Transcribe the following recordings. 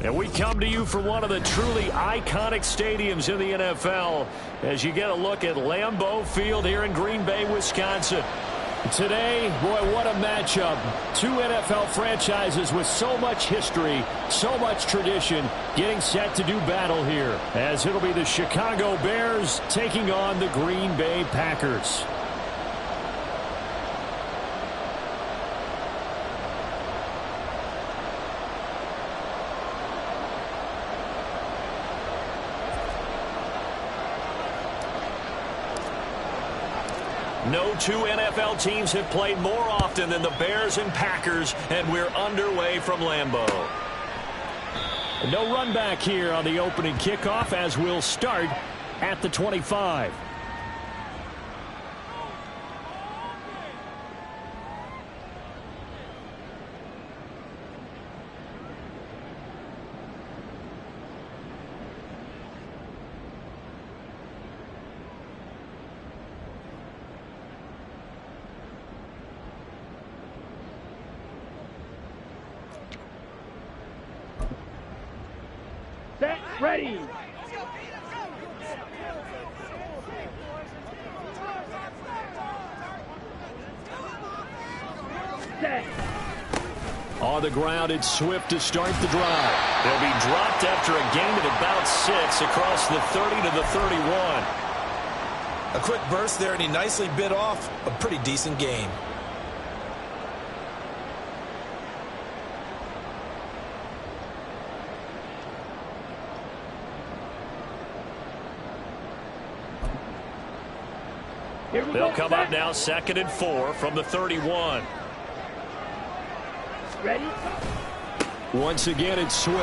And we come to you from one of the truly iconic stadiums in the NFL as you get a look at Lambeau Field here in Green Bay, Wisconsin. Today, boy, what a matchup. Two NFL franchises with so much history, so much tradition, getting set to do battle here, as it'll be the Chicago Bears taking on the Green Bay Packers. No two NFL teams have played more often than the Bears and Packers, and we're underway from Lambeau. No run back here on the opening kickoff as we'll start at the 25. Set, ready. Set. On the ground, it's Swift to start the drive. They'll be dropped after a gain of about 6 across the 30 to the 31. A quick burst there, and he nicely bit off a pretty decent gain. They'll come up now 2nd and 4 from the 31. Ready? Once again, it's Swift.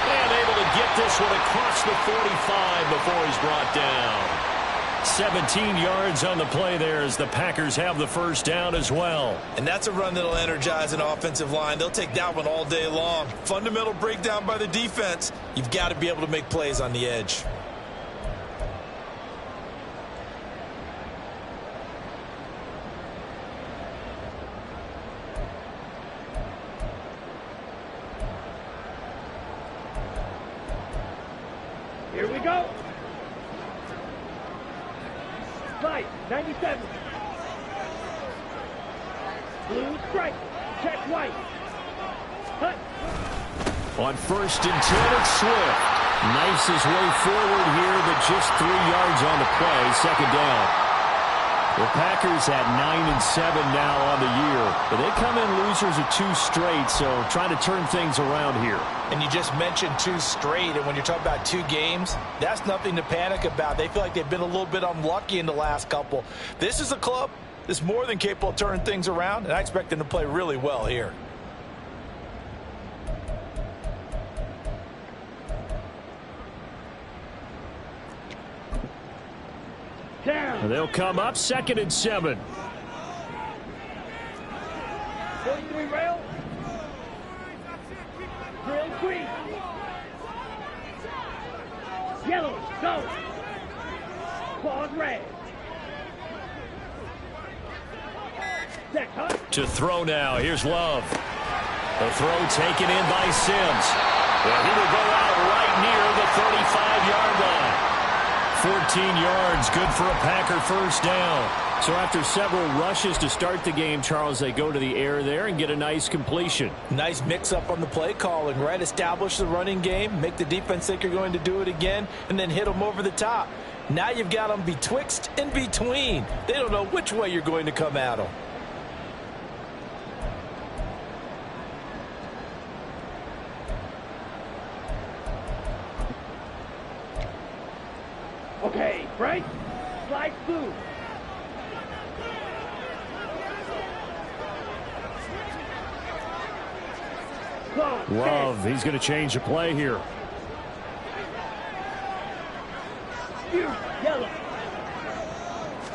And able to get this one across the 45 before he's brought down. 17 yards on the play there as the Packers have the first down as well. And that's a run that'll energize an offensive line. They'll take that one all day long. Fundamental breakdown by the defense. You've got to be able to make plays on the edge. Here we go. Slide, 97. Blue strike. Check white. Hut. On 1st and 10, it's Swift. Knifes his way forward here, but just 3 yards on the play. 2nd down. The Packers at 9-7 now on the year. But they come in losers of 2 straight, so trying to turn things around here. And you just mentioned 2 straight, and when you're talking about 2 games, that's nothing to panic about. They feel like they've been a little bit unlucky in the last couple. This is a club that's more than capable of turning things around, and I expect them to play really well here. Down. They'll come up 2nd and 7. 43 rail. Drill green. Yellow, go. Claws red. Set, hut. To throw now. Here's Love. The throw taken in by Sims. Well, he will go out right near the 35-yard line. 14 yards, good for a Packer first down. So after several rushes to start the game, Charles, they go to the air there and get a nice completion. Nice mix-up on the play calling, right? Establish the running game, make the defense think you're going to do it again, and then hit them over the top. Now you've got them betwixt and between. They don't know which way you're going to come at them. Okay, right? Slide blue. Claws, Love, he's going to change the play here. Yellow.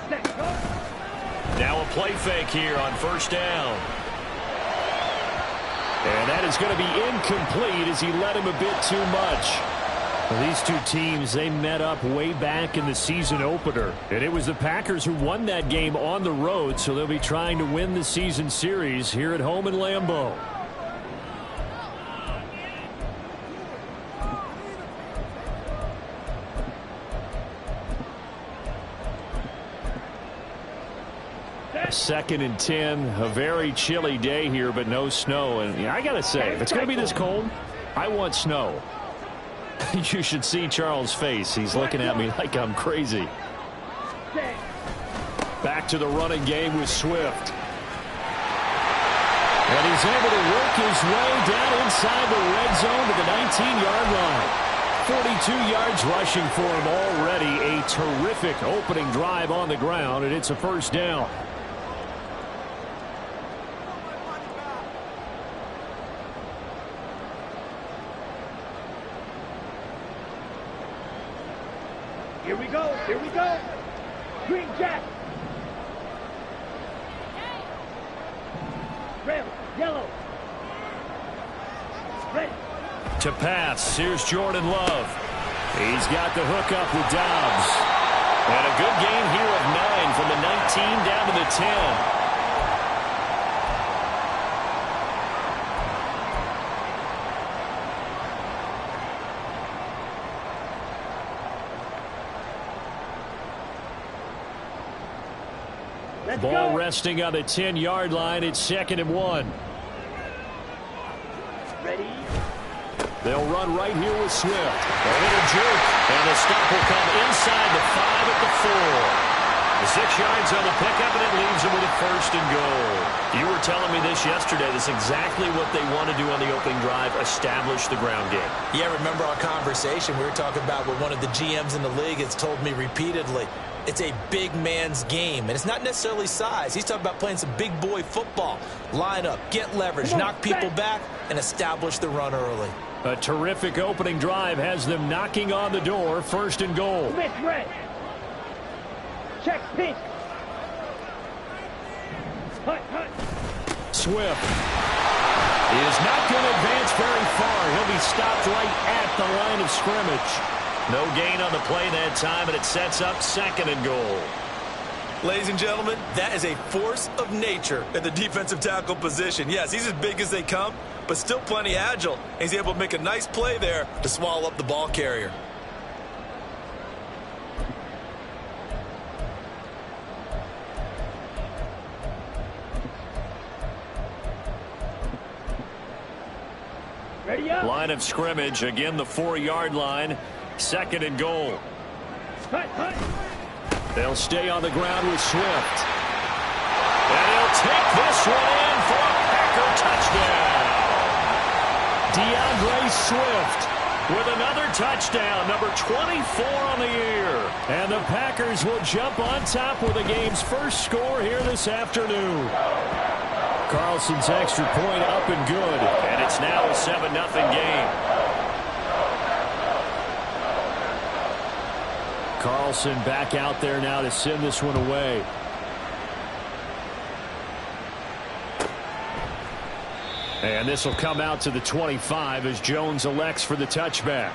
Set, hut. Now a play fake here on 1st down. And that is going to be incomplete as he led him a bit too much. Well, these two teams, they met up way back in the season opener. And it was the Packers who won that game on the road, so they'll be trying to win the season series here at home in Lambeau. 2nd and 10. A very chilly day here, but no snow. And I got to say, if it's going to be this cold, I want snow. You should see Charles' face. He's looking at me like I'm crazy. Back to the running game with Swift. And he's able to work his way down inside the red zone to the 19-yard line. 42 yards rushing for him already. A terrific opening drive on the ground, and it's a first down. Here we go. Here we go. Green Jack. Red, yellow. Red. To pass, here's Jordan Love. He's got the hook up with Dobbs. And a good gain here of 9 from the 19 down to the 10. Ball resting on the 10-yard line. It's 2nd and 1. Ready. They'll run right here with Swift. A little jerk, and the stop will come inside the 5 at the 4. The 6 yards on the pickup, and it leaves them with a 1st and goal. You were telling me this yesterday. That's exactly what they want to do on the opening drive, establish the ground game. Yeah, remember our conversation. We were talking about what one of the GMs in the league has told me repeatedly. It's a big man's game, and it's not necessarily size. He's talking about playing some big boy football. Line up, get leverage, knock people back, and establish the run early. A terrific opening drive has them knocking on the door. 1st and goal. Smith red. Check pink. Hut, hut. Swift is not going to advance very far. He'll be stopped right at the line of scrimmage. No gain on the play that time, and it sets up 2nd and goal. Ladies and gentlemen, that is a force of nature at the defensive tackle position. Yes, he's as big as they come, but still plenty agile. He's able to make a nice play there to swallow up the ball carrier. Ready up. Line of scrimmage, again the 4-yard line. 2nd and goal. Hut, hut. They'll stay on the ground with Swift. And he'll take this one in for a Packer touchdown. DeAndre Swift with another touchdown, number 24 on the year. And the Packers will jump on top with the game's first score here this afternoon. Carlson's extra point up and good. And it's now a 7-0 game. Carlson back out there now to send this one away. And this will come out to the 25 as Jones elects for the touchback.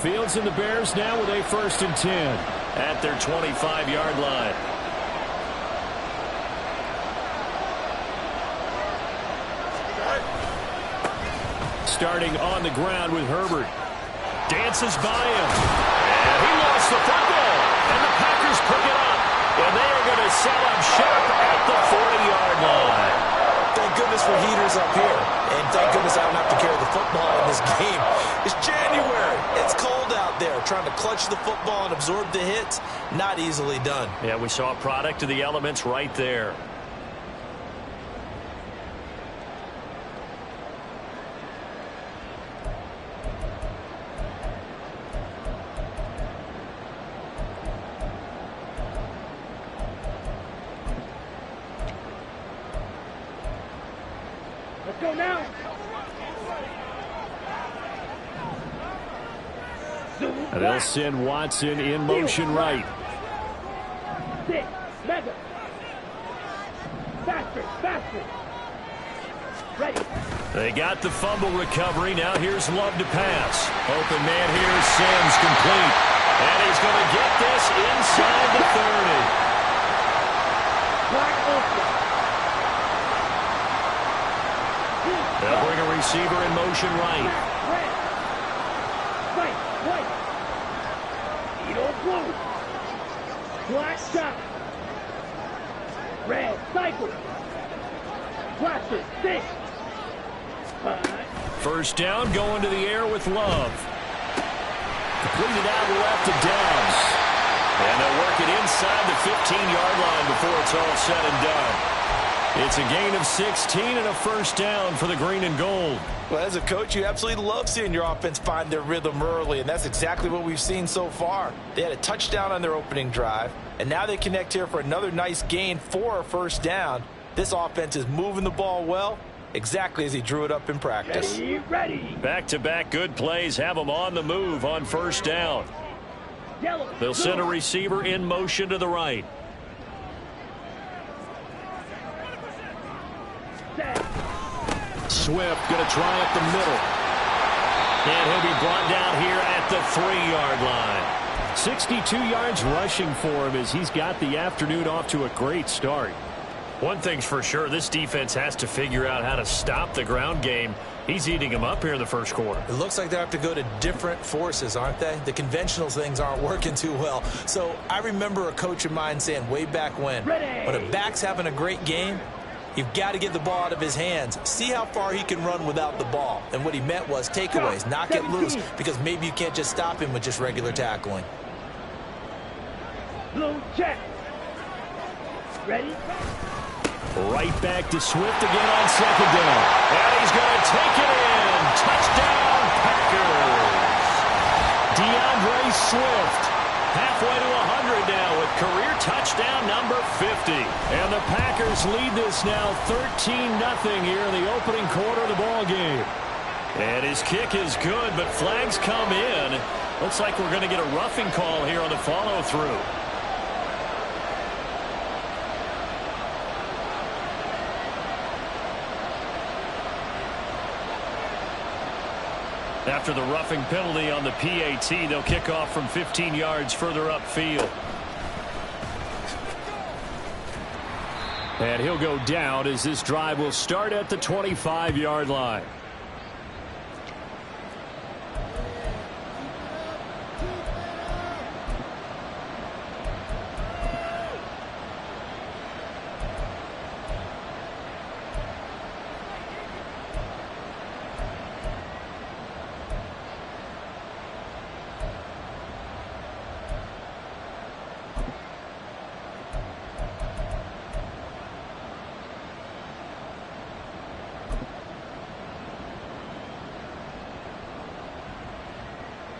Fields and the Bears now with a 1st and 10 at their 25-yard line. Starting on the ground with Herbert. Dances by him. And he lost the football. And the Packers pick it up. And they are going to set up shop at the 40-yard line. Thank goodness for heaters up here. And thank goodness I don't have to carry the football in this game. It's January. It's cold out there. Trying to clutch the football and absorb the hits, not easily done. Yeah, we saw a product of the elements right there. Let's go now. And they'll send Watson in motion right. Six, mega. Fast. Faster, faster. Ready. They got the fumble recovery. Now here's Love to pass. Open man here, Sims complete. And he's going to get this inside the 30. Wide open. They'll bring a receiver in motion right. Red. Right, white. Eagle blue. Black shot. Red, cycle. Blaster, six. 5. First down, going to the air with Love. Completed out left to Downs. And they'll work it inside the 15-yard line before it's all said and done. It's a gain of 16 and a first down for the green and gold. Well, as a coach, you absolutely love seeing your offense find their rhythm early, and that's exactly what we've seen so far. They had a touchdown on their opening drive, and now they connect here for another nice gain for a first down. This offense is moving the ball well, exactly as he drew it up in practice. Ready, ready. Back-to-back good plays have them on the move on first down. Yellow. They'll send a receiver in motion to the right. Set. Swift going to try up the middle. And he'll be brought down here at the 3-yard line. 62 yards rushing for him as he's got the afternoon off to a great start. One thing's for sure, this defense has to figure out how to stop the ground game. He's eating them up here in the first quarter. It looks like they have to go to different forces, aren't they? The conventional things aren't working too well. So I remember a coach of mine saying way back when a back's having a great game, you've got to get the ball out of his hands. See how far he can run without the ball. And what he meant was takeaways, not get loose, because maybe you can't just stop him with just regular tackling. Blue check. Ready? Right back to Swift again on second down. And he's going to take it in. Touchdown, Packers. DeAndre Swift halfway to 100 now with career touchdown number 50. And the Packers lead this now 13-0 here in the opening quarter of the ball game. And his kick is good, but flags come in. Looks like we're going to get a roughing call here on the follow-through. After the roughing penalty on the PAT, they'll kick off from 15 yards further upfield. And he'll go down as this drive will start at the 25-yard line.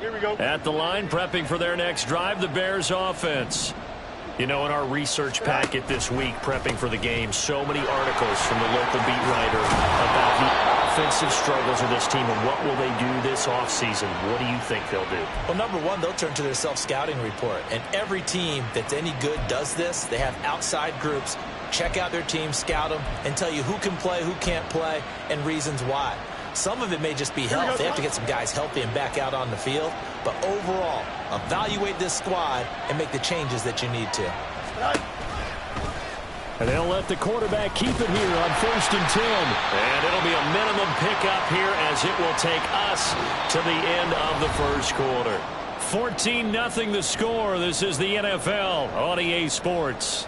Here we go. At the line, prepping for their next drive, the Bears offense. You know, in our research packet this week, prepping for the game, so many articles from the local beat writer about the offensive struggles of this team and what will they do this offseason. What do you think they'll do? Well, number one, they'll turn to their self-scouting report. And every team that's any good does this. They have outside groups. Check out their team, scout them, and tell you who can play, who can't play, and reasons why. Some of it may just be health. They have to get some guys healthy and back out on the field. But overall, evaluate this squad and make the changes that you need to. And they'll let the quarterback keep it here on 1st and 10. And it'll be a minimum pickup here as it will take us to the end of the first quarter. 14-0 the score. This is the NFL on EA Sports.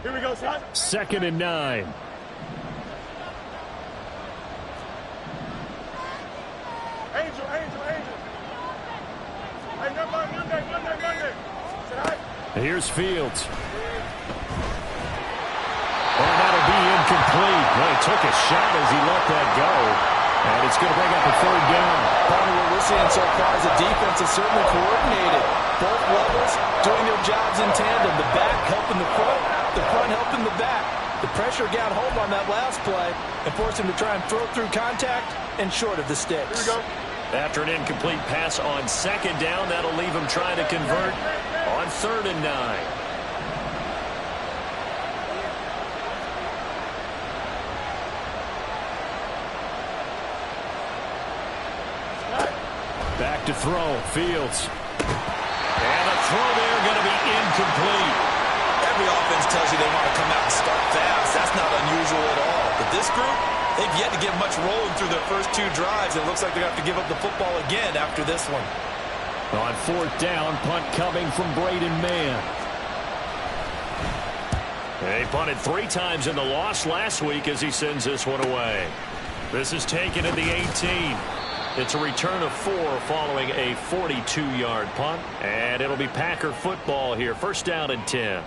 Here we go, son. 2nd and 9. Angel. Hey, Monday. Say hi. Here's Fields. And that'll be incomplete. Well, he took a shot as he let that go. And it's going to bring up a third down. Part of what we're seeing so far is the defense is certainly coordinated. Both levels doing their jobs in tandem. The back helping the front helping the back. The pressure got home on that last play and forced him to try and throw through contact and short of the sticks. Here we go. After an incomplete pass on second down, that'll leave him trying to convert on 3rd and 9. Back to throw. Fields. And the throw there going to be incomplete. Every offense tells you they want to come out and start fast. That's not unusual at all. But this group, they've yet to get much rolling through their first 2 drives. It looks like they're going to have to give up the football again after this one. On 4th down, punt coming from Braden Mann. They punted 3 times in the loss last week as he sends this one away. This is taken at the 18. It's a return of 4 following a 42-yard punt. And it'll be Packer football here. 1st down and 10.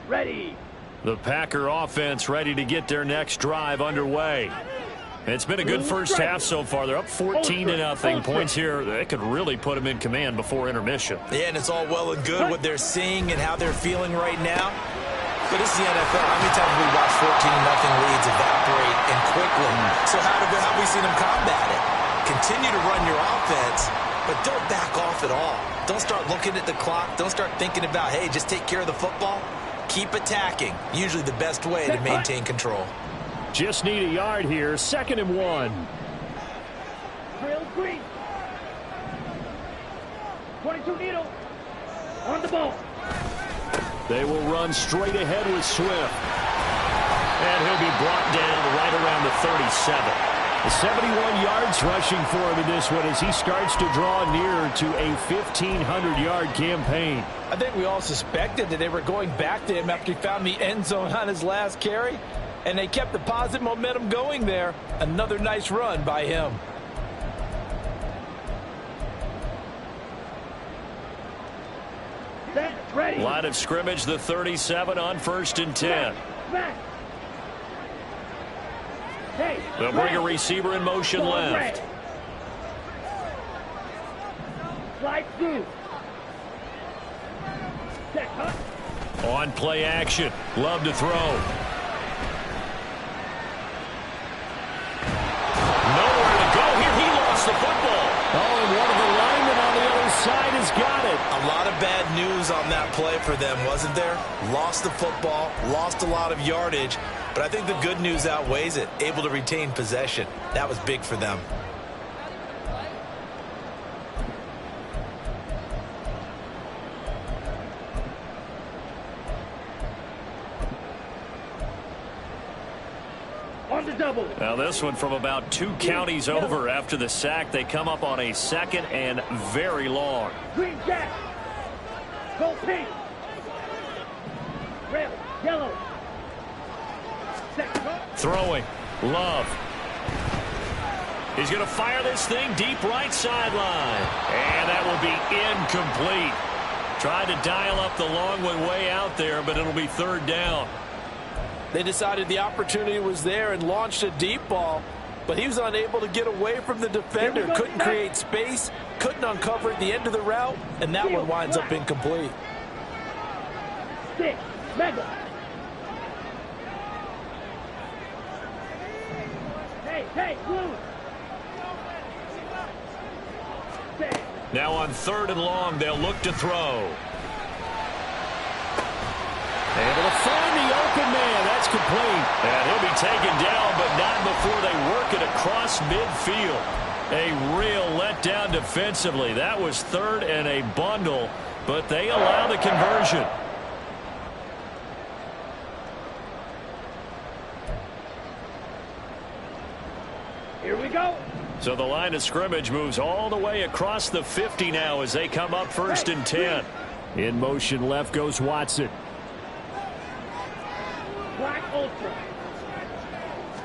Ready. The Packer offense ready to get their next drive underway. It's been a good first half so far. They're up 14-0. Points here. They could really put them in command before intermission. Yeah, and it's all well and good what they're seeing and how they're feeling right now. But this is the NFL. How many times have we watched 14-0 leads evaporate and quickly? So how have we seen them combat it? Continue to run your offense, but don't back off at all. Don't start looking at the clock. Don't start thinking about, hey, just take care of the football. Keep attacking. Usually the best way to maintain control. Just need a yard here. 2nd and 1. Trail green. 22 needle. On the ball. They will run straight ahead with Swift. And he'll be brought down right around the 37. 71 yards rushing for him in this one as he starts to draw nearer to a 1,500-yard campaign. I think we all suspected that they were going back to him after he found the end zone on his last carry, and they kept the positive momentum going there. Another nice run by him. Ready. Line of scrimmage, the 37 on 1st and 10. Back. Hey, They'll bring a receiver in motion left. Slide through. Check, On play action. Love to throw. Nowhere to go here. He lost the football. Oh, and one of the linemen on the other side has got it. A lot of bad news on that play for them, wasn't there? Lost the football, lost a lot of yardage, but I think the good news outweighs it. Able to retain possession. That was big for them. on the double. Now this one from about 2 counties over after the sack. They come up on a 2nd and very long. Green jack. Go pink. Red, yellow. Throwing. Love. He's going to fire this thing deep right sideline. And that will be incomplete. Tried to dial up the long way out there, but it'll be 3rd down. They decided the opportunity was there and launched a deep ball, but he was unable to get away from the defender. Couldn't create space, couldn't uncover at the end of the route, and that one winds up incomplete. 6, mega. Hey, blue. Now on 3rd and long, they'll look to throw. Able to find the open man. That's complete. And he'll be taken down, but not before they work it across midfield. A real letdown defensively. That was 3rd and a bundle, but they allow the conversion. Here we go. So the line of scrimmage moves all the way across the 50 now as they come up 1st and 10. In motion left goes Watson. Black ultra.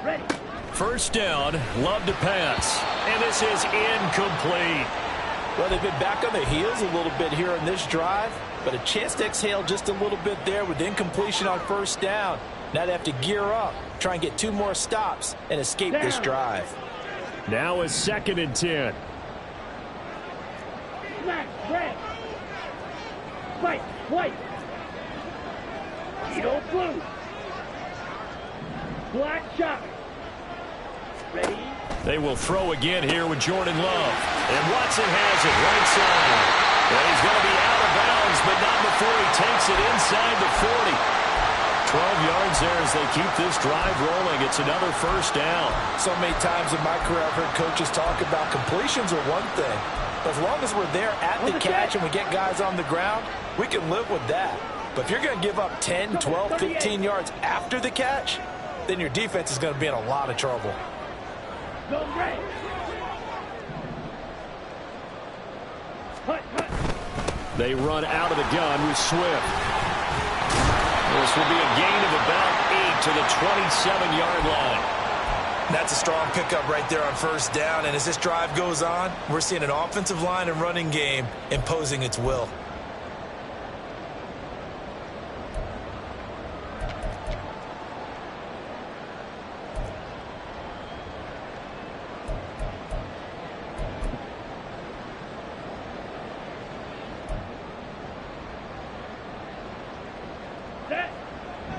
Ready. First down, Love to pass. And this is incomplete. Well, they've been back on their heels a little bit here in this drive, but a chance to exhale just a little bit there with incompletion on first down. Now they have to gear up, try and get 2 more stops, and escape this drive. Now is 2nd and 10. Smack, red. White, white. Cheeto blue. Black shot. Ready? They will throw again here with Jordan Love. And Watson has it right side. And he's going to be out of bounds, but not before he takes it inside the 40. 12 yards there as they keep this drive rolling. It's another first down. So many times in my career I've heard coaches talk about completions are one thing. But as long as we're there at the catch and we get guys on the ground, we can live with that. But if you're going to give up 10, 12, 15 yards after the catch, then your defense is going to be in a lot of trouble. Go red. Hut, hut. They run out of the gun with Swift. This will be a gain of about 8 to the 27-yard line. That's a strong pickup right there on first down. And as this drive goes on, we're seeing an offensive line and running game imposing its will.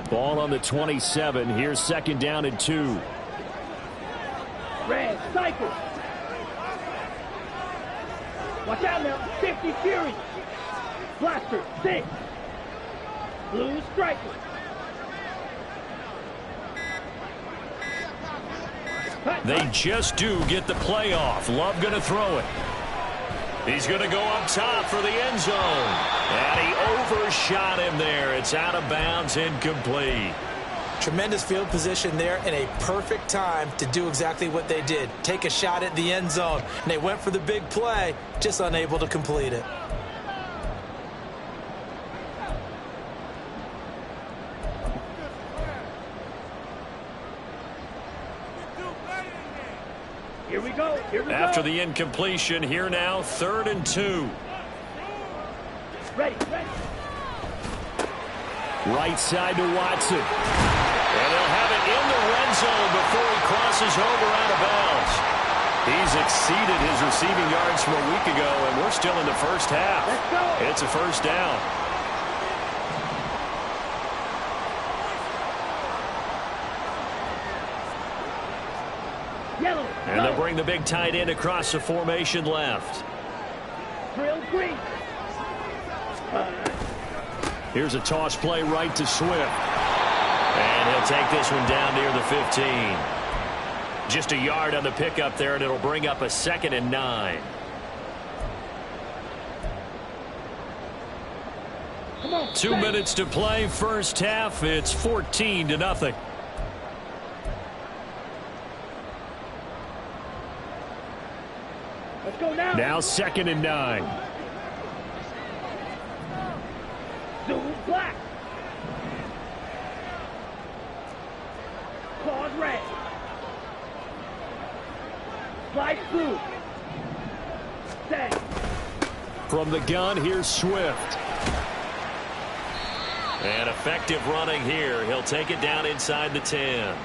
Ball on the 27. Here's 2nd down and 2. Red, cycle. Watch out now. 50 Fury. Blaster, 6. Blue striker. They just do get the play off. Love going to throw it. He's going to go up top for the end zone. And he overshot him there. It's out of bounds, incomplete. Tremendous field position there and a perfect time to do exactly what they did. Take a shot at the end zone. And they went for the big play, just unable to complete it. Here we go. Here we go. After the incompletion, here now, 3rd and 2. Ready, ready. Right side to Watson. And they'll have it in the red zone before he crosses over out of bounds. He's exceeded his receiving yards from a week ago, and we're still in the first half. Let's go. It's a first down. Yellow. And they'll bring the big tight end across the formation left. Drill green. Here's a toss play right to Swift. And he'll take this one down near the 15. Just a yard on the pickup there, and it'll bring up a 2nd and 9. Come on. 2 minutes to play, first half. It's 14-0. Let's go now. Now 2nd and 9. Zoom black. Claws red. Slide blue. Set. From the gun, here's Swift. And effective running here. He'll take it down inside the 10.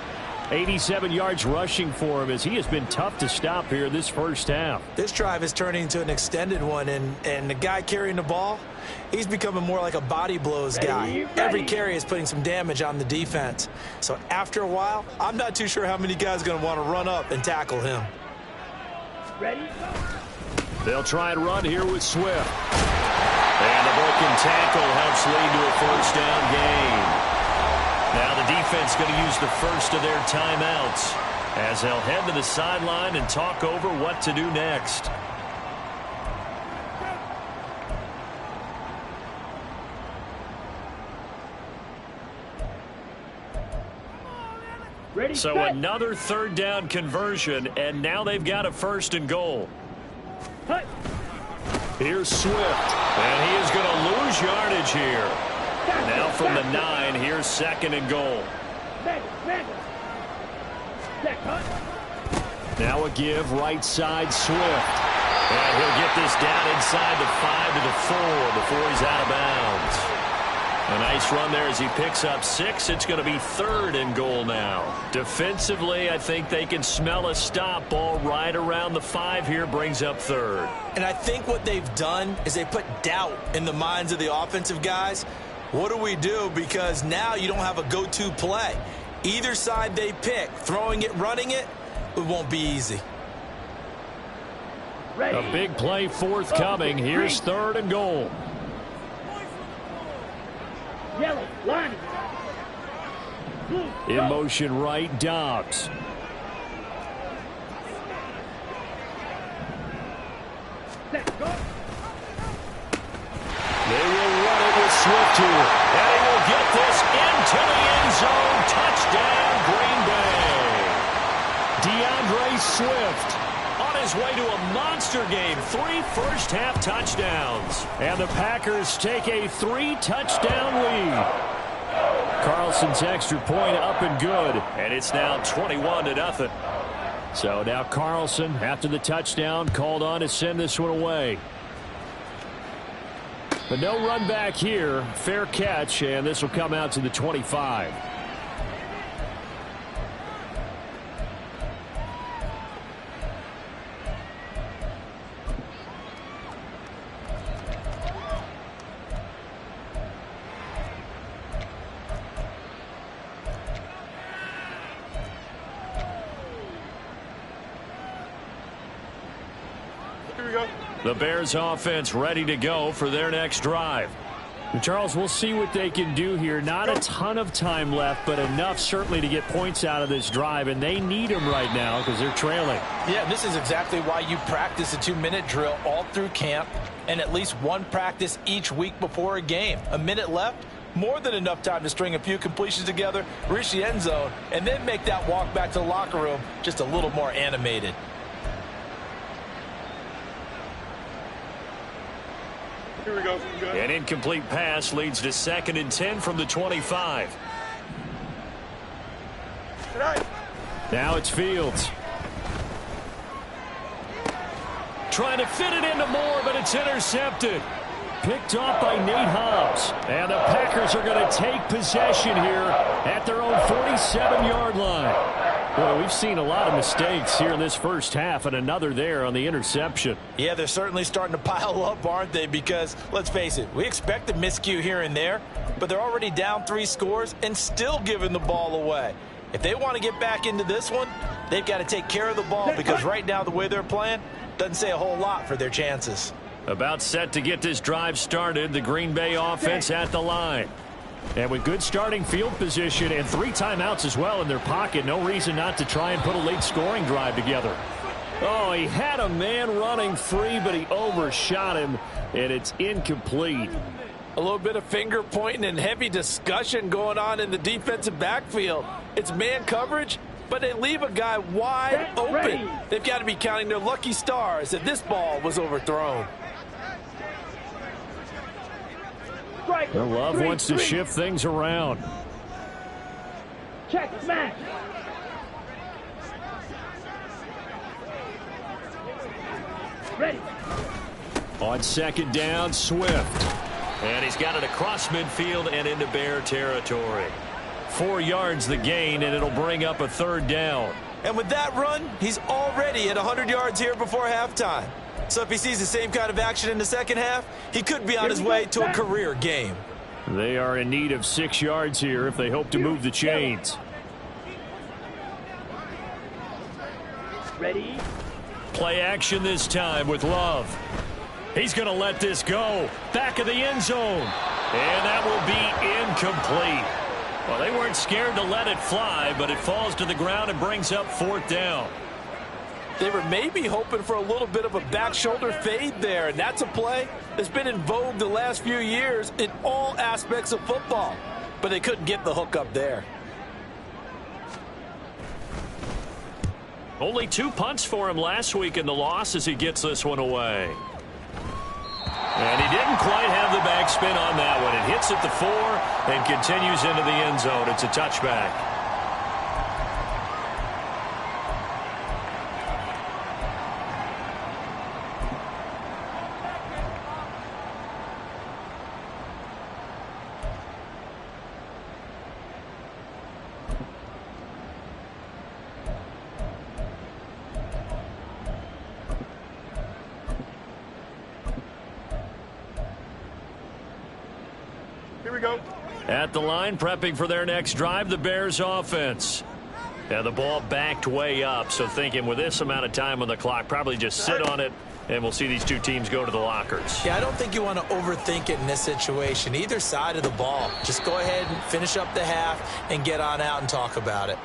87 yards rushing for him as he has been tough to stop here this first half. This drive is turning into an extended one, and the guy carrying the ball, he's becoming more like a body blows guy. Every carry is putting some damage on the defense. So after a while, I'm not too sure how many guys are going to want to run up and tackle him. Ready? They'll try and run here with Swift. And the broken tackle helps lead to a first down gain. Now the defense going to use the first of their timeouts as they'll head to the sideline and talk over what to do next. Ready, So set. another third down conversion, and now they've got a 1st and goal. Hut. Here's Swift, and he is going to lose yardage here. Now from the 9, here's 2nd and goal. Now a give, right side, Swift. And he'll get this down inside the 5 to the 4 before he's out of bounds. A nice run there as he picks up 6. It's going to be 3rd and goal now. Defensively, I think they can smell a stop. Ball right around the 5 here, brings up 3rd. And I think what they've done is they put doubt in the minds of the offensive guys. What do we do? Because now you don't have a go-to play. Either side they pick, throwing it, running it, it won't be easy. A big play forthcoming. Here's 3rd and goal. Yellow, line. Blue, in motion right, Dobbs. set, go. They will run it with Swift here. And he will get this into the end zone. Touchdown, Green Bay. DeAndre Swift on his way to a monster game. 3 first-half touchdowns. And the Packers take a 3-touchdown lead. Carlson's extra point up and good. And it's now 21-0. So now Carlson, after the touchdown, called on to send this one away. But no run back here. Fair catch, and this will come out to the 25. The Bears offense ready to go for their next drive. And Charles, we'll see what they can do here. Not a ton of time left, but enough certainly to get points out of this drive, and they need them right now because they're trailing. Yeah, this is exactly why you practice a 2-minute drill all through camp and at least one practice each week before a game. A minute left, more than enough time to string a few completions together, reach the end zone, and then make that walk back to the locker room just a little more animated. Here we go. An incomplete pass leads to 2nd and 10 from the 25. Now it's Fields. Trying to fit it into Moore, but it's intercepted. Picked off by Nate Hobbs. And the Packers are going to take possession here at their own 47-yard line. Well, we've seen a lot of mistakes here in this first half, and another there on the interception. Yeah, they're certainly starting to pile up, aren't they? Because, let's face it, we expect a miscue here and there, but they're already down 3 scores and still giving the ball away. If they want to get back into this one, they've got to take care of the ball because right now the way they're playing doesn't say a whole lot for their chances. About set to get this drive started, the Green Bay offense at the line. And with good starting field position and 3 timeouts as well in their pocket, no reason not to try and put a late scoring drive together. Oh, he had a man running free, but he overshot him, and it's incomplete. A little bit of finger pointing and heavy discussion going on in the defensive backfield. It's man coverage, but they leave a guy wide open. They've got to be counting their lucky stars that this ball was overthrown. The Love wants to shift things around. Check, smash. Ready. On 2nd down, Swift. And he's got it across midfield and into Bear territory. 4 yards the gain, and it'll bring up a 3rd down. And with that run, he's already at 100 yards here before halftime. So if he sees the same kind of action in the second half, he could be on his way to a career game. They are in need of 6 yards here if they hope to move the chains. Ready. Play action this time with Love. He's going to let this go. Back of the end zone. And that will be incomplete. Well, they weren't scared to let it fly, but it falls to the ground and brings up 4th down. They were maybe hoping for a little bit of a back shoulder fade there, and that's a play that's been in vogue the last few years in all aspects of football. But they couldn't get the hook up there. Only 2 punts for him last week in the loss as he gets this one away. And he didn't quite have the backspin on that one. It hits at the 4 and continues into the end zone. It's a touchback. Here we go. At the line, prepping for their next drive, the Bears offense. Yeah, the ball backed way up, so thinking with this amount of time on the clock, probably just sit on it, and we'll see these two teams go to the lockers. Yeah, I don't think you want to overthink it in this situation. Either side of the ball. Just go ahead and finish up the half and get on out and talk about it.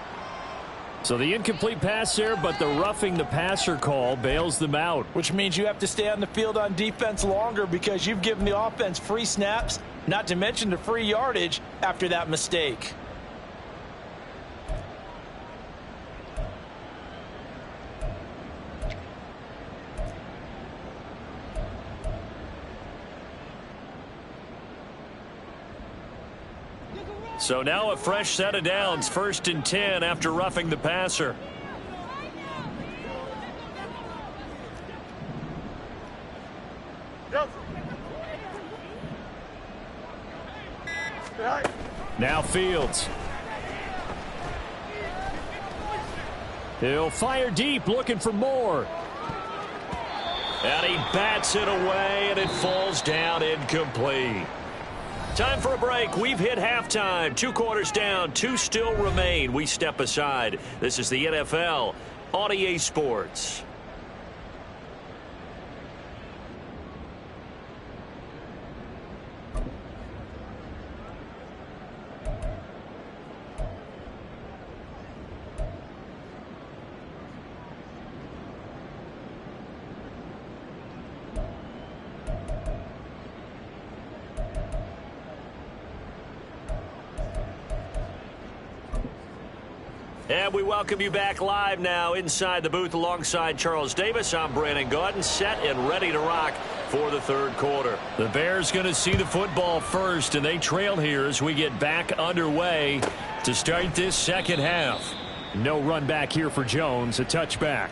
So the incomplete pass there, but the roughing the passer call bails them out. Which means you have to stay on the field on defense longer because you've given the offense free snaps, not to mention the free yardage after that mistake. So now a fresh set of downs, 1st and 10 after roughing the passer. Now Fields. He'll fire deep, looking for more. And he bats it away, and it falls down incomplete. Time for a break. We've hit halftime. 2 quarters down, 2 still remain. We step aside. This is the NFL on EA Sports. And we welcome you back live now inside the booth alongside Charles Davis. I'm Brandon Gaudin, set and ready to rock for the 3rd quarter. The Bears going to see the football first, and they trail here as we get back underway to start this 2nd half. No run back here for Jones, a touchback.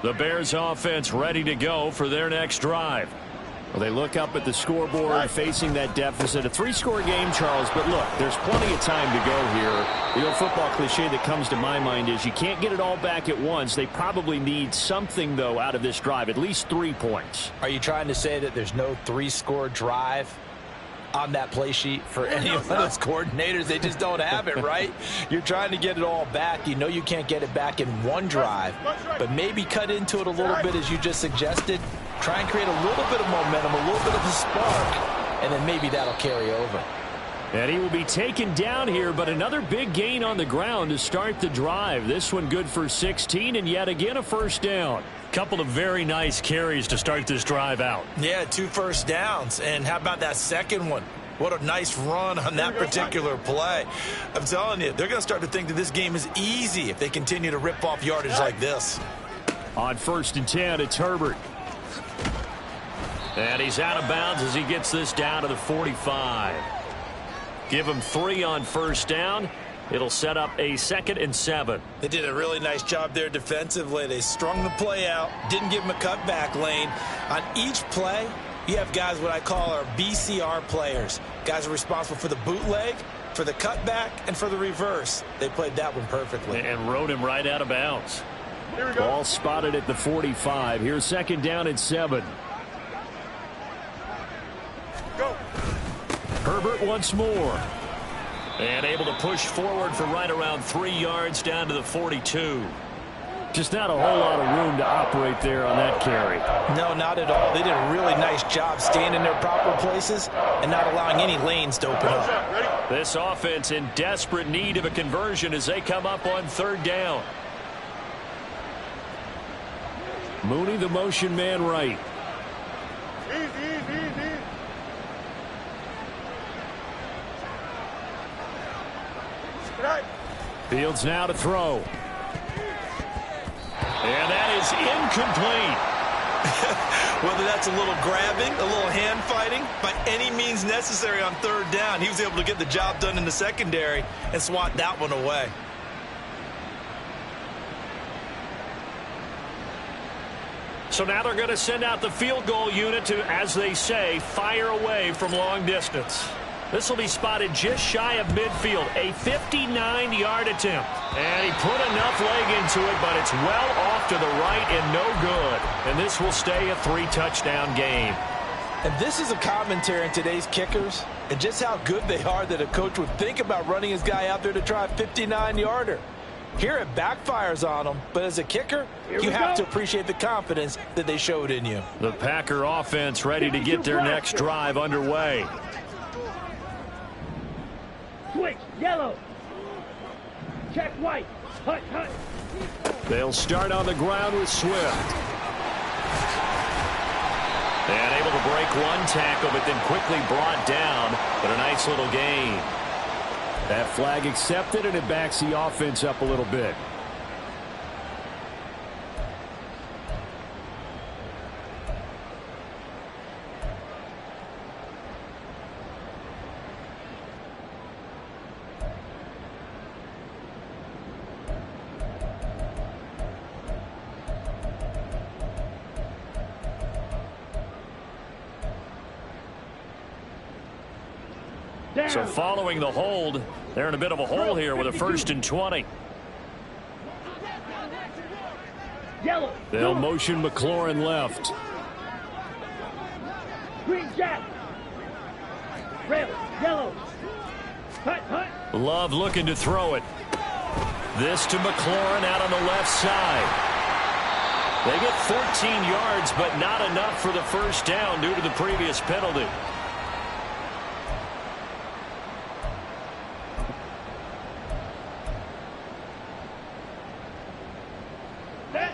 The Bears offense ready to go for their next drive. Well, they look up at the scoreboard facing that deficit. A 3-score game, Charles, but look, there's plenty of time to go here. The old football cliche that comes to my mind is you can't get it all back at once. They probably need something, though, out of this drive, at least 3 points. Are you trying to say that there's no 3-score drive on that play sheet for any of those coordinators? They just don't have it, right? You're trying to get it all back. You know you can't get it back in one drive, but maybe cut into it a little bit as you just suggested. Try and create a little bit of momentum, a little bit of a spark, and then maybe that'll carry over. And he will be taken down here, but another big gain on the ground to start the drive. This one good for 16, and yet again a 1st down. Couple of very nice carries to start this drive out. Yeah, 2 first downs. And how about that second one? What a nice run on that particular play. I'm telling you, they're going to start to think that this game is easy if they continue to rip off yardage like this. On 1st and 10, it's Herbert. And he's out of bounds as he gets this down to the 45. Give him 3 on 1st down. It'll set up a 2nd and 7. They did a really nice job there defensively. They strung the play out, didn't give him a cutback lane. On each play, you have guys what I call our BCR players. Guys are responsible for the bootleg, for the cutback, and for the reverse. They played that one perfectly. And rode him right out of bounds. Here we go. Ball spotted at the 45. Here's 2nd down and 7. Go. Herbert once more. And able to push forward for right around 3 yards down to the 42. Just not a whole lot of room to operate there on that carry. No, not at all. They did a really nice job staying in their proper places and not allowing any lanes to open up. This offense in desperate need of a conversion as they come up on 3rd down. Mooney, the motion man right. Easy. Right. Fields now to throw. And that is incomplete. Whether that's a little grabbing, a little hand fighting, by any means necessary on third down, he was able to get the job done in the secondary and swat that one away. So now they're going to send out the field goal unit to, as they say, fire away from long distance. This will be spotted just shy of midfield, a 59-yard attempt. And he put enough leg into it, but it's well off to the right and no good. And this will stay a 3-touchdown game. And this is a commentary on today's kickers and just how good they are that a coach would think about running his guy out there to try a 59-yarder. Here it backfires on him, but as a kicker, you have to appreciate the confidence that they showed in you. The Packer offense ready to get their next drive underway. Switch, yellow. Check white. Hut. They'll start on the ground with Swift. And able to break one tackle, but then quickly brought down. But a nice little gain. That flag accepted, and it backs the offense up a little bit. So following the hold, they're in a bit of a hole here with a 1st and 20. Yellow. They'll motion McLaurin left. Green jack. Rail. Yellow. Hut. Love looking to throw it. This to McLaurin out on the left side. They get 14 yards, but not enough for the first down due to the previous penalty.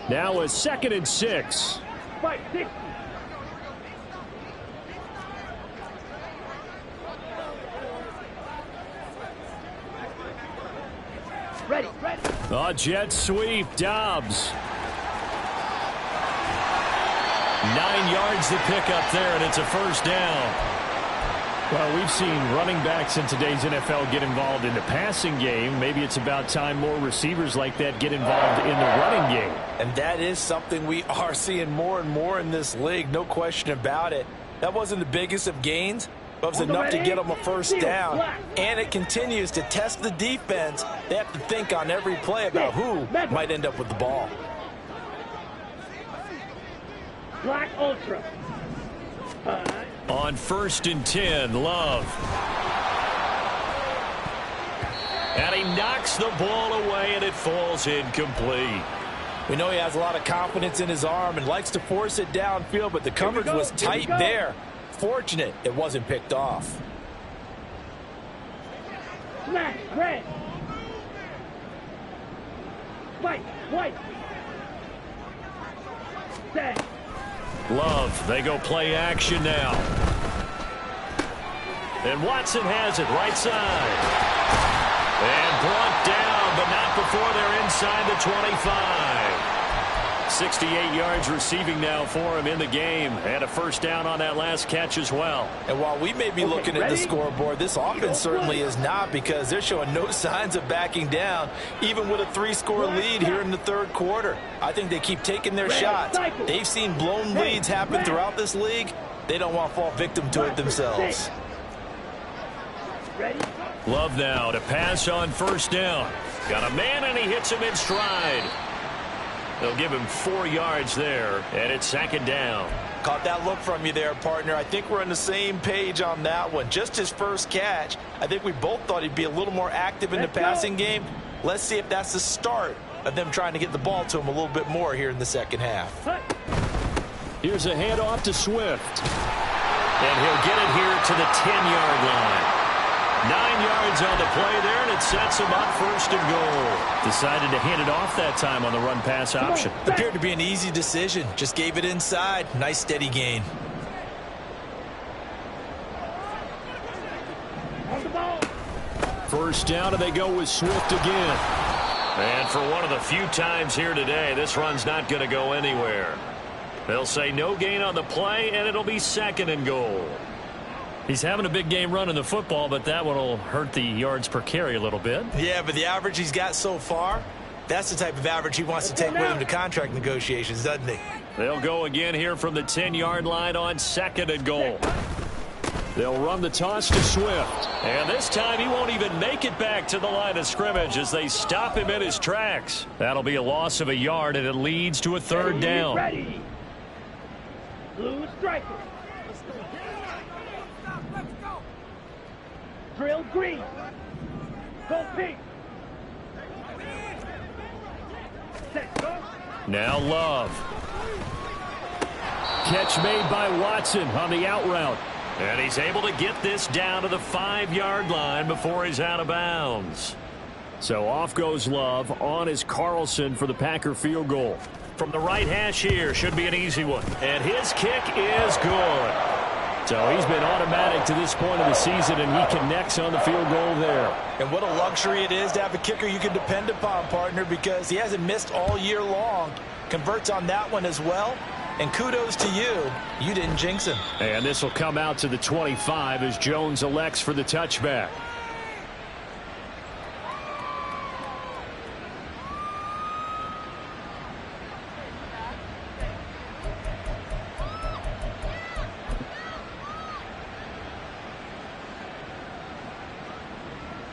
Now a 2nd and 6. 560. Ready. A jet sweep. Dobbs. 9 yards to pick up there, and it's a first down. Well, we've seen running backs in today's NFL get involved in the passing game. Maybe it's about time more receivers like that get involved in the running game. And that is something we are seeing more and more in this league, no question about it. That wasn't the biggest of gains, but it was enough to get them a first down. And it continues to test the defense. They have to think on every play about who might end up with the ball. Black Ultra. On 1st and 10, Love. And he knocks the ball away, and it falls incomplete. We know he has a lot of confidence in his arm and likes to force it downfield, but the coverage was tight there. Fortunate it wasn't picked off. Black, red. White. Set. Love, they go play action now. And Watson has it right side. And brought down, but not before they're inside the 25. 68 yards receiving now for him in the game. And a first down on that last catch as well. And while we may be looking at the scoreboard, this offense certainly is not, because they're showing no signs of backing down, even with a 3-score lead here in the third quarter. I think they keep taking their shots. They've seen blown leads happen throughout this league. They don't want to fall victim to it themselves. Love now to pass on first down. Got a man, and he hits him in stride. They'll give him 4 yards there, and it's 2nd down. Caught that look from you there, partner. I think we're on the same page on that one. Just his first catch. I think we both thought he'd be a little more active in the passing game. Let's see if that's the start of them trying to get the ball to him a little bit more here in the second half. Here's a handoff to Swift. And he'll get it here to the 10-yard line. 9 yards on the play there, and it sets him up first and goal. Decided to hand it off that time on the run-pass option. Appeared to be an easy decision. Just gave it inside. Nice steady gain. On the ball. First down, and they go with Swift again. And for one of the few times here today, this run's not going to go anywhere. They'll say no gain on the play, and it'll be second and goal. He's having a big game running the football, but that one will hurt the yards per carry a little bit. Yeah, but the average he's got so far, that's the type of average he wants to take with him to contract negotiations, doesn't he? They'll go again here from the 10-yard line on second and goal. They'll run the toss to Swift. And this time he won't even make it back to the line of scrimmage as they stop him in his tracks. That'll be a loss of a yard, and it leads to a third down. Ready. Blue striker. Drill green. Go pink. Set, go. Now Love. Catch made by Watson on the out route. And he's able to get this down to the 5-yard line before he's out of bounds. So off goes Love. On is Carlson for the Packer field goal. From the right hash here, should be an easy one. And his kick is good. So he's been automatic to this point of the season, and he connects on the field goal there. And what a luxury it is to have a kicker you can depend upon, partner, because he hasn't missed all year long. Converts on that one as well. And kudos to you. You didn't jinx him. And this will come out to the 25 as Jones elects for the touchback.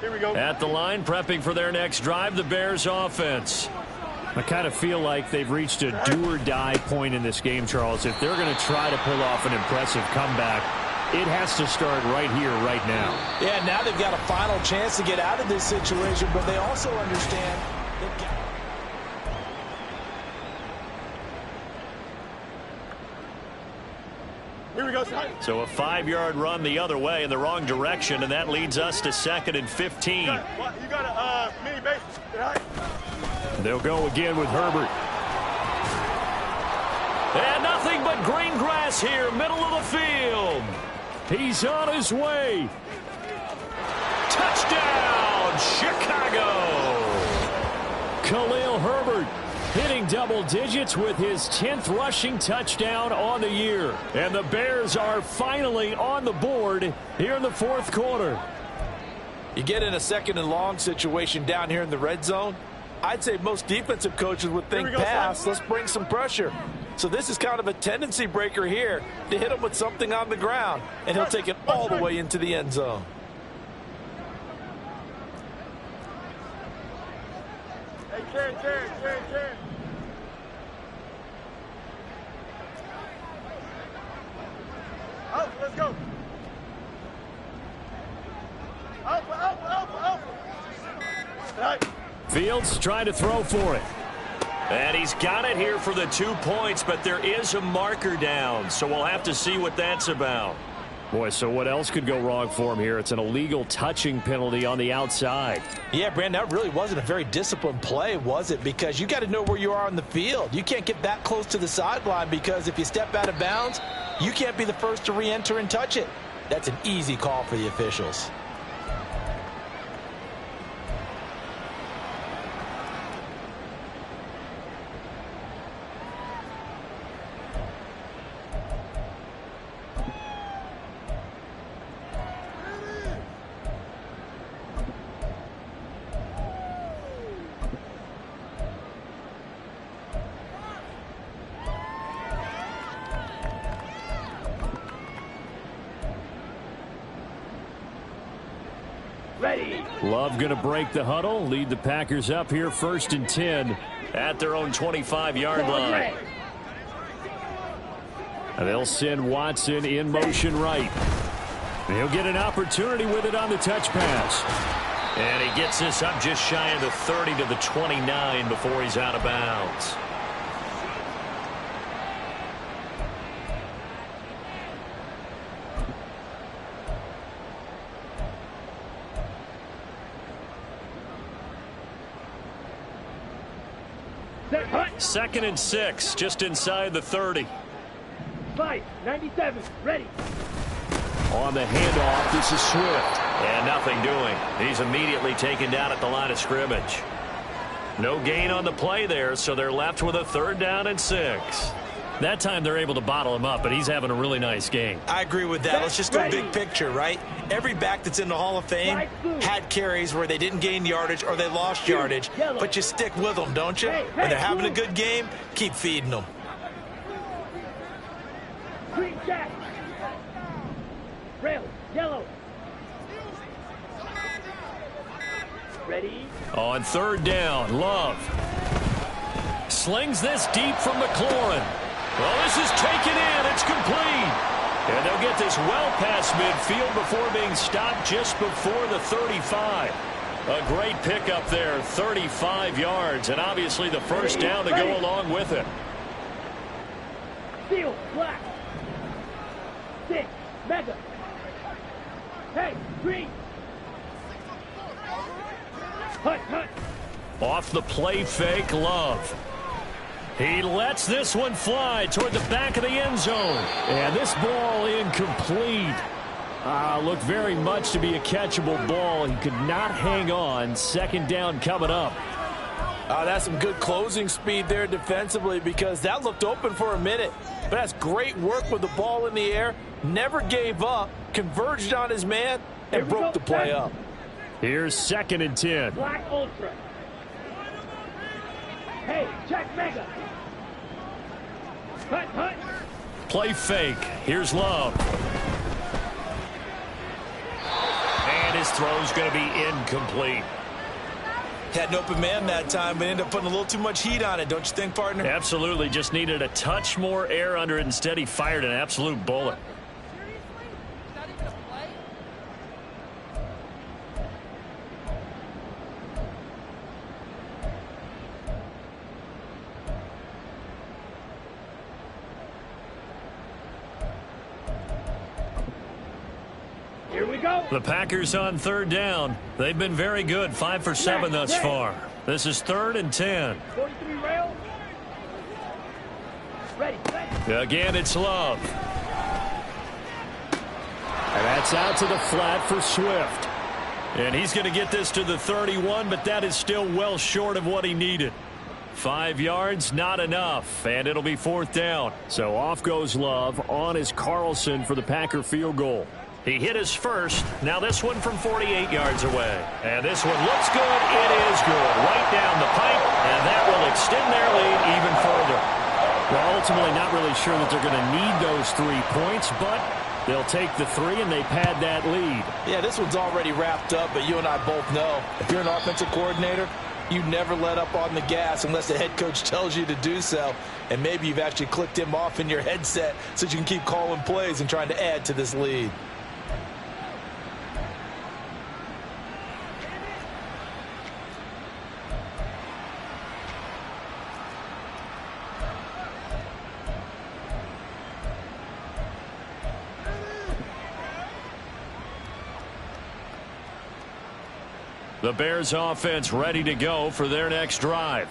Here we go. At the line, prepping for their next drive, the Bears offense. I kind of feel like they've reached a do-or-die point in this game, Charles. If they're going to try to pull off an impressive comeback, it has to start right here, right now. Yeah, now they've got a final chance to get out of this situation, but they also understand they've got... Here we go, son. So a 5-yard run the other way in the wrong direction, and that leads us to 2nd and 15. You got a mini base. They'll go again with Herbert. And nothing but green grass here, middle of the field. He's on his way. Touchdown, Chicago. Khalil Herbert hitting double digits with his 10th rushing touchdown on the year. And the Bears are finally on the board here in the 4th quarter. You get in a 2nd and long situation down here in the red zone. I'd say most defensive coaches would think pass. Let's bring some pressure. So this is kind of a tendency breaker here to hit him with something on the ground. And he'll take it all the way into the end zone. Hey, Karen. Up, let's go. Up. Right. Fields trying to throw for it. And he's got it here for the 2 points, but there is a marker down, so we'll have to see what that's about. Boy, so what else could go wrong for him here? It's an illegal touching penalty on the outside. Yeah, Brandon, that really wasn't a very disciplined play, was it? Because you got to know where you are on the field. You can't get that close to the sideline because if you step out of bounds, you can't be the first to re-enter and touch it. That's an easy call for the officials. Ready. Love going to break the huddle, lead the Packers up here 1st and 10 at their own 25-yard line. And they'll send Watson in motion right. And he'll get an opportunity with it on the touch pass. And he gets this up just shy of the 30 to the 29 before he's out of bounds. Set, hut. 2nd and 6, just inside the 30. 97, ready. On the handoff, this is Swift. And nothing doing. He's immediately taken down at the line of scrimmage. No gain on the play there, so they're left with a 3rd down and 6. That time they're able to bottle him up, but he's having a really nice game. I agree with that. Let's just go big picture, right? Every back that's in the Hall of Fame had carries where they didn't gain yardage or they lost yardage, but you stick with them, don't you? When they're having a good game, keep feeding them. Green jack. Rail, yellow. Ready. On 3rd down, Love slings this deep from McLaurin. Well, this is taken in. It's complete. And they'll get this well past midfield before being stopped just before the 35. A great pickup there, 35 yards, and obviously the first down to go along with it. Steel, black. 6, mega. Hey, green. Hut, hut. Off the play fake, Love. He lets this one fly toward the back of the end zone. And this ball incomplete. Looked very much to be a catchable ball. He could not hang on. 2nd down coming up. That's some good closing speed there defensively because that looked open for a minute. But that's great work with the ball in the air. Never gave up. Converged on his man and broke the play up. Here's 2nd and 10. Black Ultra. Hey, check mega. Hut, hut. Play fake. Here's Love. And his throw's going to be incomplete. Had an open man that time, but ended up putting a little too much heat on it, don't you think, partner? Absolutely. Just needed a touch more air under it. Instead, he fired an absolute bullet. Here we go. The Packers on 3rd down. They've been very good, 5 for 7 thus far. This is 3rd and 10. 43 rail. Ready, ready. Again, it's Love. And that's out to the flat for Swift. And he's going to get this to the 31, but that is still well short of what he needed. 5 yards, not enough, and it'll be 4th down. So off goes Love. On is Carlson for the Packer field goal. He hit his first. Now this one from 48 yards away. And this one looks good. It is good. Right down the pipe, and that will extend their lead even further. Well, ultimately not really sure that they're going to need those 3 points, but they'll take the 3 and they pad that lead. Yeah, this one's already wrapped up, but you and I both know if you're an offensive coordinator, you never let up on the gas unless the head coach tells you to do so. And maybe you've actually clicked him off in your headset so you can keep calling plays and trying to add to this lead. The Bears offense ready to go for their next drive.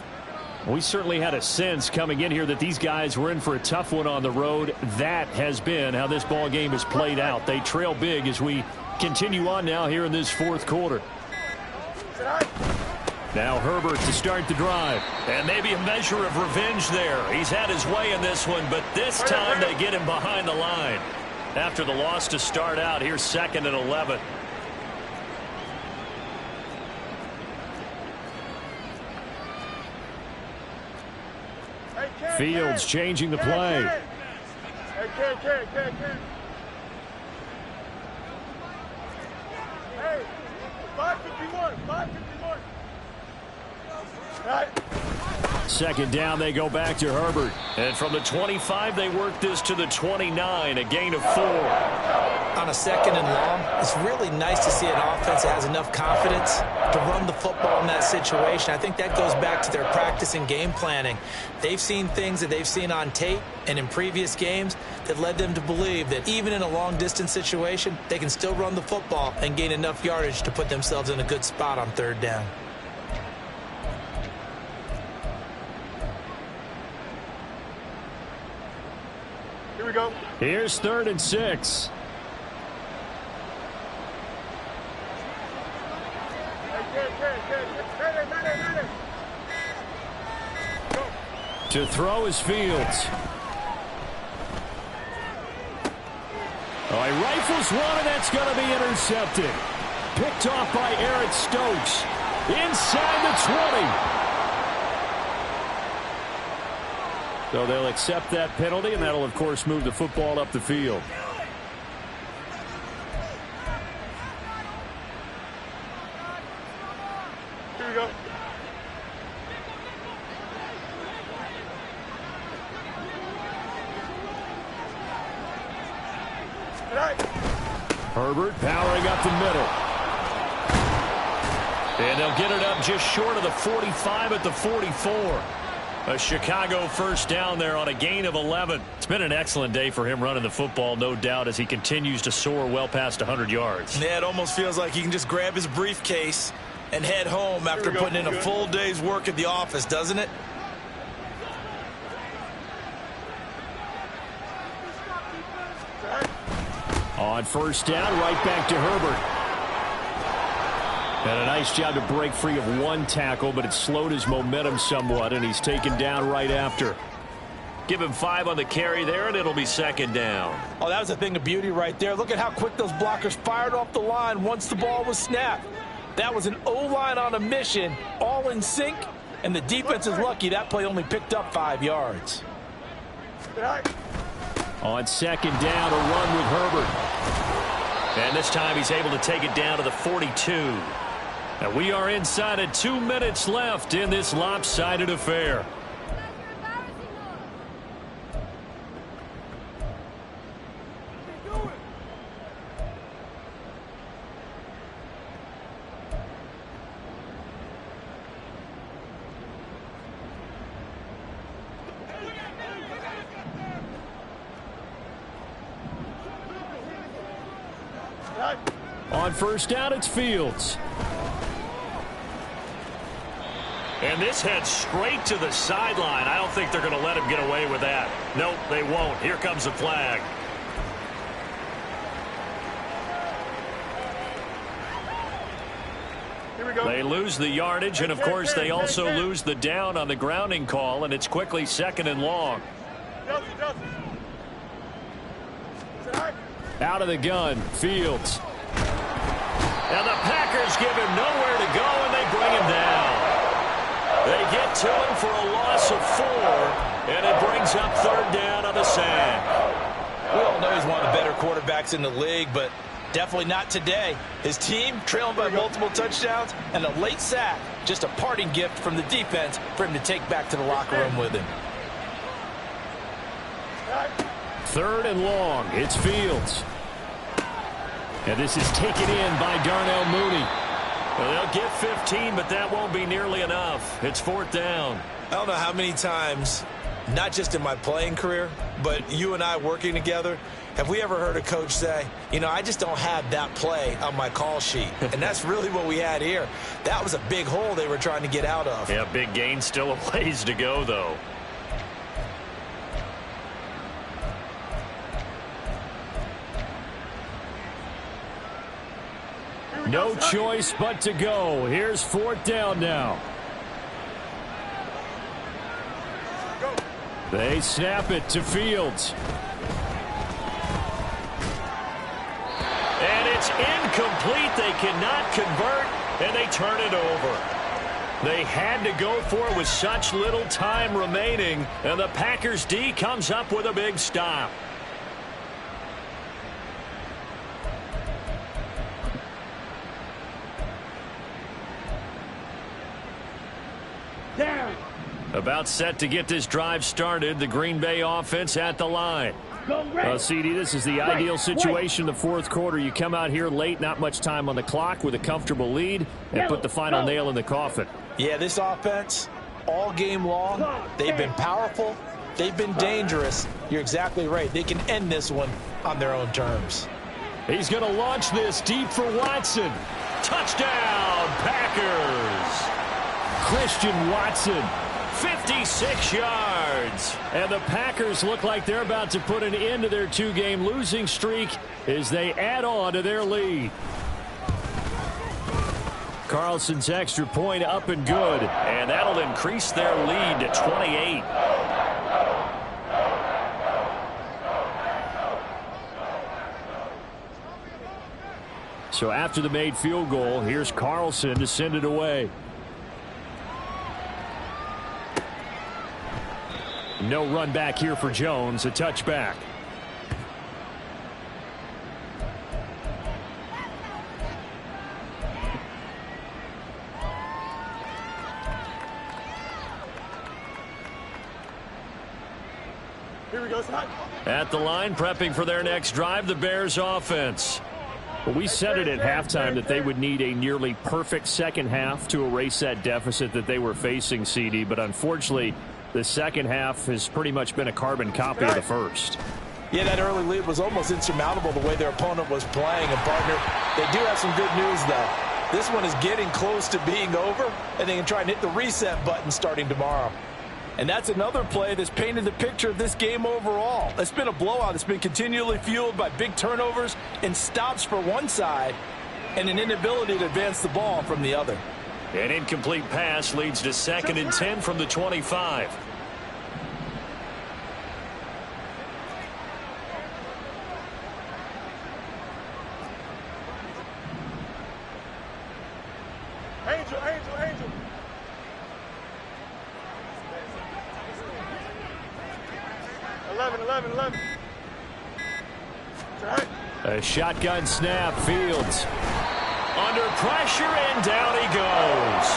We certainly had a sense coming in here that these guys were in for a tough one on the road. That has been how this ball game has played out. They trail big as we continue on now here in this 4th quarter. Now Herbert to start the drive. And maybe a measure of revenge there. He's had his way in this one, but this time they get him behind the line. After the loss to start out, here's 2nd and 11. Fields changing the play. Hey, 551, 551. Right. 2nd down, they go back to Herbert. And from the 25, they work this to the 29, a gain of 4. On a 2nd and long, it's really nice to see an offense that has enough confidence to run the football in that situation. I think that goes back to their practice and game planning. They've seen things that they've seen on tape and in previous games that led them to believe that even in a long-distance situation, they can still run the football and gain enough yardage to put themselves in a good spot on 3rd down. Here we go. Here's 3rd and 6. To throw is Fields. Oh, he rifles one, and that's going to be intercepted. Picked off by Eric Stokes. Inside the 20. So they'll accept that penalty, and that'll, of course, move the football up the field. Here we go. Herbert powering up the middle. And they'll get it up just short of the 45 at the 44. A Chicago first down there on a gain of 11. It's been an excellent day for him running the football, no doubt, as he continues to soar well past 100 yards. Yeah, it almost feels like he can just grab his briefcase and head home after putting in a full day's work at the office, doesn't it? On first down, right back to Herbert. And a nice job to break free of one tackle, but it slowed his momentum somewhat, and he's taken down right after. Give him 5 on the carry there, and it'll be 2nd down. Oh, that was a thing of beauty right there. Look at how quick those blockers fired off the line once the ball was snapped. That was an O-line on a mission, all in sync, and the defense is lucky that play only picked up 5 yards. On 2nd down, a run with Herbert. And this time he's able to take it down to the 42. And we are inside of 2 minutes left in this lopsided affair. On first down, it's Fields. And this heads straight to the sideline. I don't think they're going to let him get away with that. Nope, they won't. Here comes the flag. Here we go. They lose the yardage, and of course they also lose the down on the grounding call, and it's quickly 2nd and long. Out of the gun, Fields. And the Packers give him nowhere to go, and they bring him down. They get to him for a loss of 4, and it brings up 3rd down on the sack. We all know he's one of the better quarterbacks in the league, but definitely not today. His team trailing by multiple touchdowns, and a late sack, just a parting gift from the defense for him to take back to the locker room with him. 3rd and long, it's Fields. And this is taken in by Darnell Mooney. Well, they'll get 15, but that won't be nearly enough. It's 4th down. I don't know how many times, not just in my playing career, but you and I working together, have we ever heard a coach say, you know, I just don't have that play on my call sheet. And that's really what we had here. That was a big hole they were trying to get out of. Yeah, big gain, still a ways to go, though. No choice but to go. Here's 4th down now. They snap it to Fields. And it's incomplete. They cannot convert, and they turn it over. They had to go for it with such little time remaining, and the Packers D comes up with a big stop. Down. About set to get this drive started. The Green Bay offense at the line. Go red. CD, this is the ideal situation in the 4th quarter. You come out here late, not much time on the clock with a comfortable lead, and put the final nail in the coffin. Yeah, this offense, all game long, they've been powerful. They've been dangerous. You're exactly right. They can end this one on their own terms. He's going to launch this deep for Watson. Touchdown, Packers. Christian Watson 56 yards. And the Packers look like they're about to put an end to their two-game losing streak as they add on to their lead. Carlson's extra point up and good, and that'll increase their lead to 28. So after the made field goal, here's Carlson to send it away. No run back here for Jones, a touchback. Here we go, son. At the line, prepping for their next drive, the Bears offense. Well, we said it at halftime that they would need a nearly perfect second half to erase that deficit that they were facing, CD, but unfortunately, the second half has pretty much been a carbon copy of the first. Yeah, that early lead was almost insurmountable the way their opponent was playing. And, partner, they do have some good news, though. This one is getting close to being over, and they can try and hit the reset button starting tomorrow. And that's another play that's painted the picture of this game overall. It's been a blowout. It's been continually fueled by big turnovers and stops for one side and an inability to advance the ball from the other. An incomplete pass leads to 2nd and 10 from the 25. Angel. Eleven. A shotgun snap, Fields. Under pressure, and down he goes.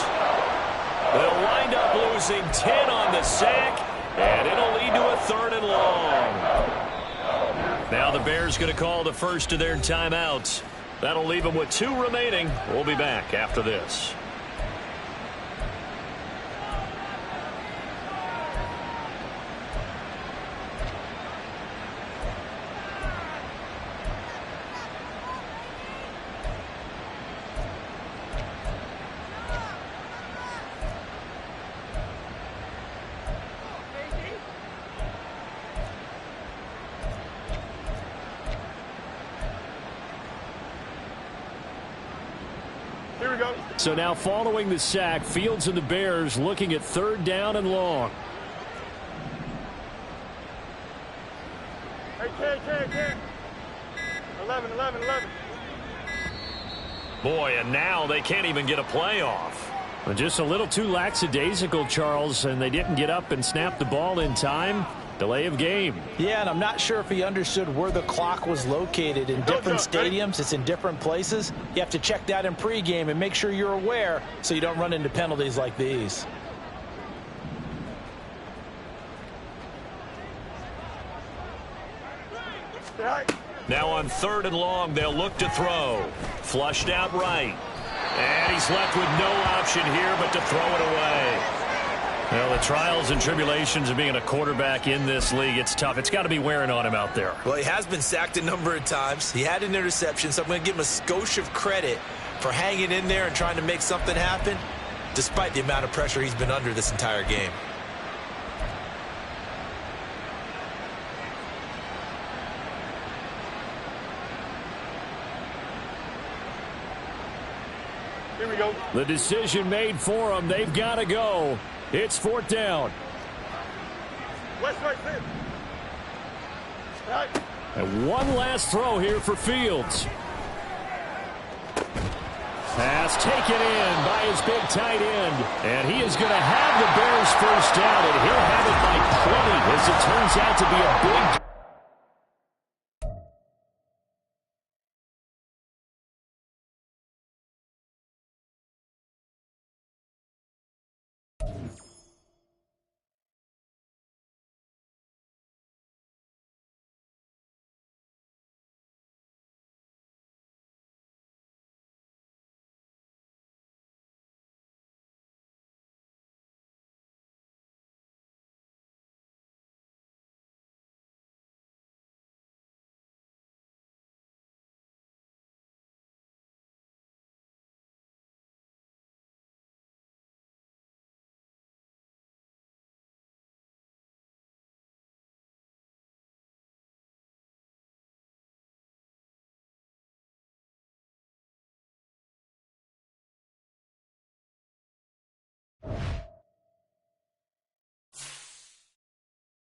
They'll wind up losing 10 on the sack, and it'll lead to a 3rd and long. Now the Bears going to call the first of their timeouts. That'll leave them with 2 remaining. We'll be back after this. Here we go. So now following the sack, Fields and the Bears looking at 3rd down and long. Hey, K. 11. Boy, and now they can't even get a play off. Just a little too lackadaisical, Charles, and they didn't get up and snap the ball in time. Delay of game. Yeah, and I'm not sure if he understood where the clock was located. In different stadiums, it's in different places. You have to check that in pregame and make sure you're aware so you don't run into penalties like these. Now on 3rd and long, they'll look to throw. Flushed out right. And he's left with no option here but to throw it away. Well, the trials and tribulations of being a quarterback in this league, it's tough. It's got to be wearing on him out there. Well, he has been sacked a number of times. He had an interception, so I'm going to give him a skosh of credit for hanging in there and trying to make something happen, despite the amount of pressure he's been under this entire game. Here we go. The decision made for them. They've got to go. It's 4th down. West right. And one last throw here for Fields. Pass taken in by his big tight end. And he is going to have the Bears first down, and he'll have it by 20 as it turns out to be a big